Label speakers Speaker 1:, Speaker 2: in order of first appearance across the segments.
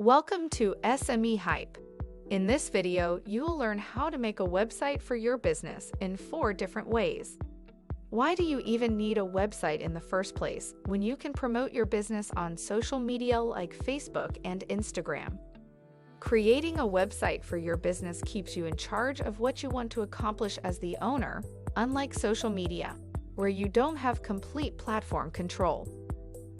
Speaker 1: Welcome to SME Hype. In this video, you will learn how to make a website for your business in 4 different ways. Why do you even need a website in the first place when you can promote your business on social media like Facebook and Instagram? Creating a website for your business keeps you in charge of what you want to accomplish as the owner, unlike social media, where you don't have complete platform control.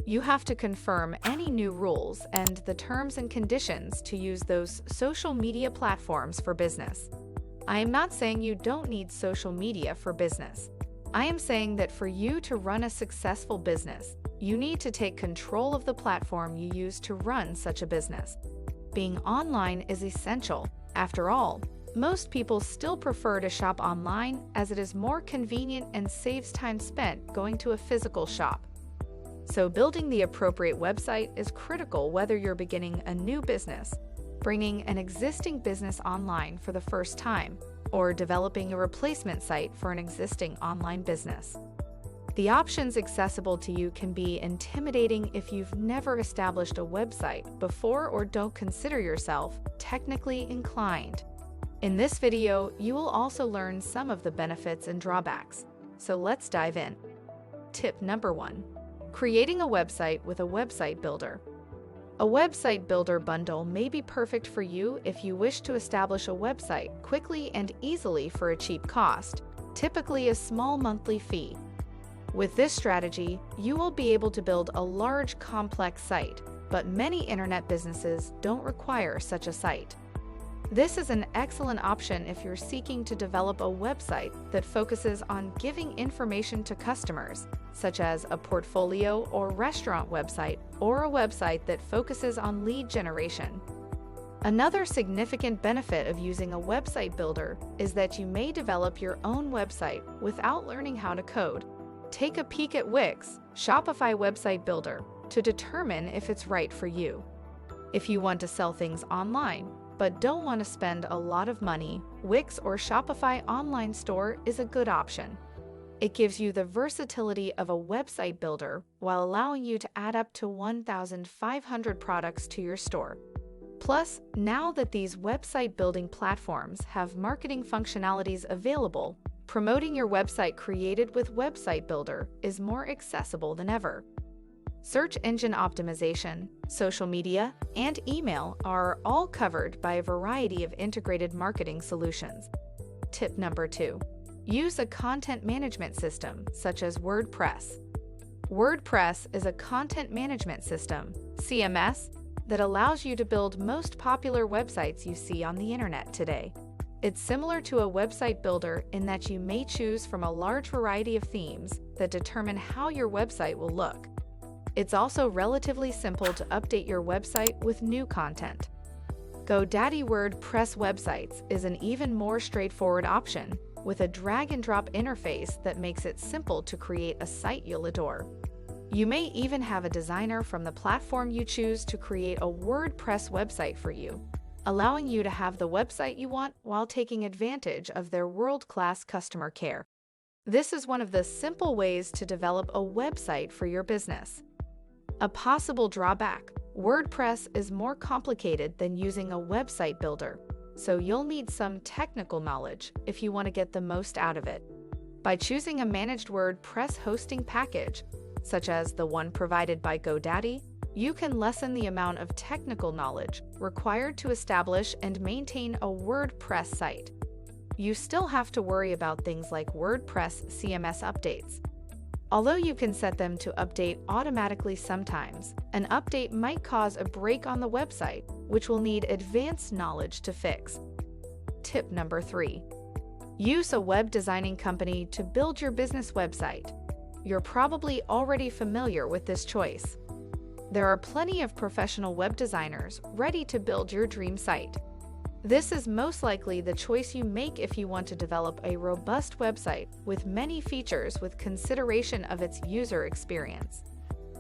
Speaker 1: You have to confirm any new rules and the terms and conditions to use those social media platforms for business. I am not saying you don't need social media for business. I am saying that for you to run a successful business, you need to take control of the platform you use to run such a business. Being online is essential. After all, most people still prefer to shop online as it is more convenient and saves time spent going to a physical shop. So building the appropriate website is critical whether you're beginning a new business, bringing an existing business online for the first time, or developing a replacement site for an existing online business. The options accessible to you can be intimidating if you've never established a website before or don't consider yourself technically inclined. In this video, you will also learn some of the benefits and drawbacks. So let's dive in. Tip number 1. Creating a website with a website builder. A website builder bundle may be perfect for you if you wish to establish a website quickly and easily for a cheap cost, typically a small monthly fee. With this strategy, you will be able to build a large, complex site, but many internet businesses don't require such a site. This is an excellent option if you're seeking to develop a website that focuses on giving information to customers, such as a portfolio or restaurant website, or a website that focuses on lead generation. Another significant benefit of using a website builder is that you may develop your own website without learning how to code. Take a peek at Wix, Shopify website builder, to determine if it's right for you. If you want to sell things online, but don't want to spend a lot of money, Wix or Shopify online store is a good option. It gives you the versatility of a website builder while allowing you to add up to 1,500 products to your store. Plus, now that these website building platforms have marketing functionalities available, promoting your website created with Website Builder is more accessible than ever. Search engine optimization, social media, and email are all covered by a variety of integrated marketing solutions. Tip number 2. Use a content management system such as Wordpress. Wordpress is a content management system, CMS, that allows you to build most popular websites you see on the internet today. It's similar to a website builder in that you may choose from a large variety of themes that determine how your website will look. It's also relatively simple to update your website with new content. GoDaddy WordPress websites is an even more straightforward option, with a drag-and-drop interface that makes it simple to create a site you'll adore. You may even have a designer from the platform you choose to create a WordPress website for you, allowing you to have the website you want while taking advantage of their world-class customer care. This is one of the simple ways to develop a website for your business. A possible drawback: WordPress is more complicated than using a website builder, so you'll need some technical knowledge if you want to get the most out of it. By choosing a managed WordPress hosting package, such as the one provided by GoDaddy, you can lessen the amount of technical knowledge required to establish and maintain a WordPress site. You still have to worry about things like WordPress CMS updates. Although you can set them to update automatically sometimes, an update might cause a break on the website, which will need advanced knowledge to fix. Tip number 3. Use a web designing company to build your business website. You're probably already familiar with this choice. There are plenty of professional web designers ready to build your dream site. This is most likely the choice you make if you want to develop a robust website with many features with consideration of its user experience.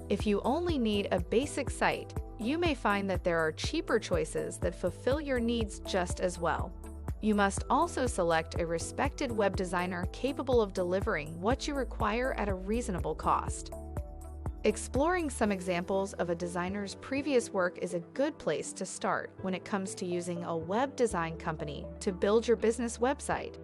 Speaker 1: If you only need a basic site, you may find that there are cheaper choices that fulfill your needs just as well. You must also select a respected web designer capable of delivering what you require at a reasonable cost. Exploring some examples of a designer's previous work is a good place to start when it comes to using a web design company to build your business website.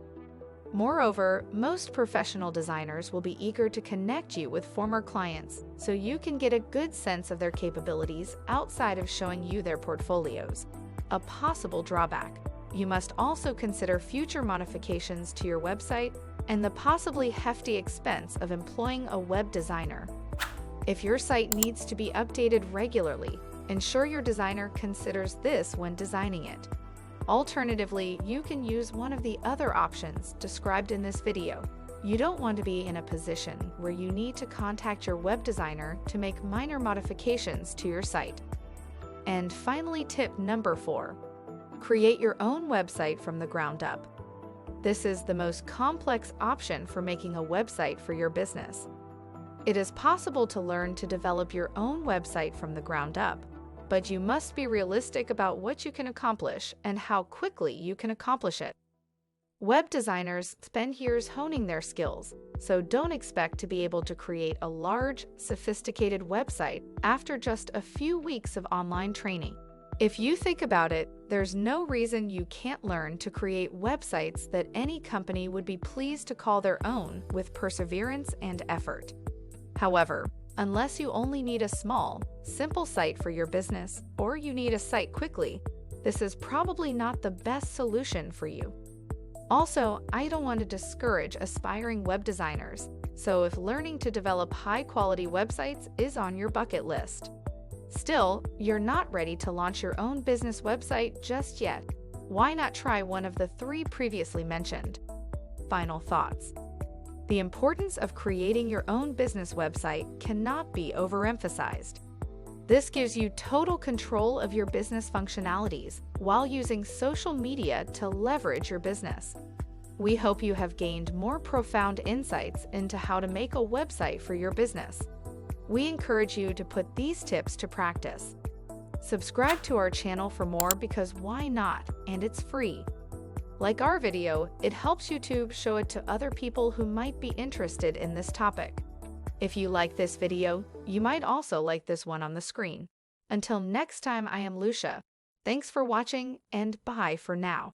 Speaker 1: Moreover, most professional designers will be eager to connect you with former clients so you can get a good sense of their capabilities outside of showing you their portfolios. A possible drawback: you must also consider future modifications to your website and the possibly hefty expense of employing a web designer. If your site needs to be updated regularly, ensure your designer considers this when designing it. Alternatively, you can use one of the other options described in this video. You don't want to be in a position where you need to contact your web designer to make minor modifications to your site. And finally, tip number 4. Create your own website from the ground up. This is the most complex option for making a website for your business. It is possible to learn to develop your own website from the ground up, but you must be realistic about what you can accomplish and how quickly you can accomplish it. Web designers spend years honing their skills, so don't expect to be able to create a large, sophisticated website after just a few weeks of online training. If you think about it, there's no reason you can't learn to create websites that any company would be pleased to call their own with perseverance and effort. However, unless you only need a small, simple site for your business, or you need a site quickly, this is probably not the best solution for you. Also, I don't want to discourage aspiring web designers, so if learning to develop high-quality websites is on your bucket list, still, you're not ready to launch your own business website just yet, why not try one of the 3 previously mentioned? Final thoughts. The importance of creating your own business website cannot be overemphasized. This gives you total control of your business functionalities while using social media to leverage your business. We hope you have gained more profound insights into how to make a website for your business. We encourage you to put these tips to practice. Subscribe to our channel for more because why not? And it's free. Like our video, it helps YouTube show it to other people who might be interested in this topic. If you like this video, you might also like this one on the screen. Until next time, I am Lucia. Thanks for watching, and bye for now.